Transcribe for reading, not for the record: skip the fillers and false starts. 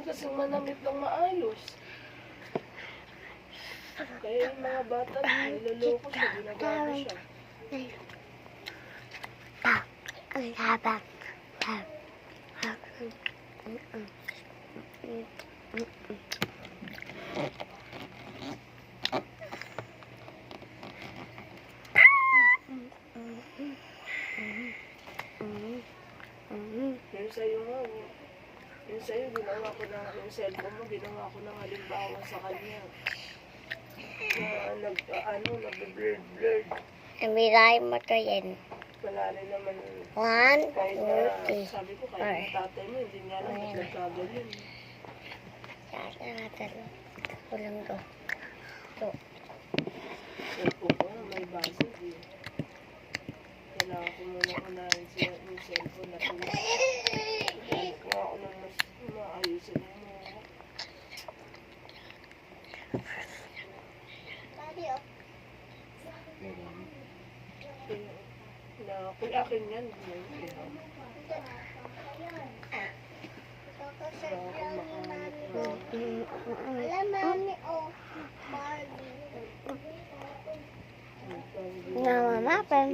rin kasi manamit ng maayos. Kaya yung mga bata, niloloko siya, ginagawa siya. Ang habang. Yung sa'yo nga, yung sa'yo, ginawa ko na, yung cellphone mo, ginawa ko ng halimbawa sa kanya. Na nag-blurred. Nabigay mo to yan. Wala rin naman. 1, Kahit 2, na, 3. sabi ko, kahit na tatay mo, hindi niya alam ba't nagkaganyan. Kulang to. Cellphone ko na, may basag eh. Kailangan ko muna unahin siya yung cellphone na ito. Kailangan ko ako nang mas maayusin mo. Kung akin yan, Mami, Barbie. Namamapan.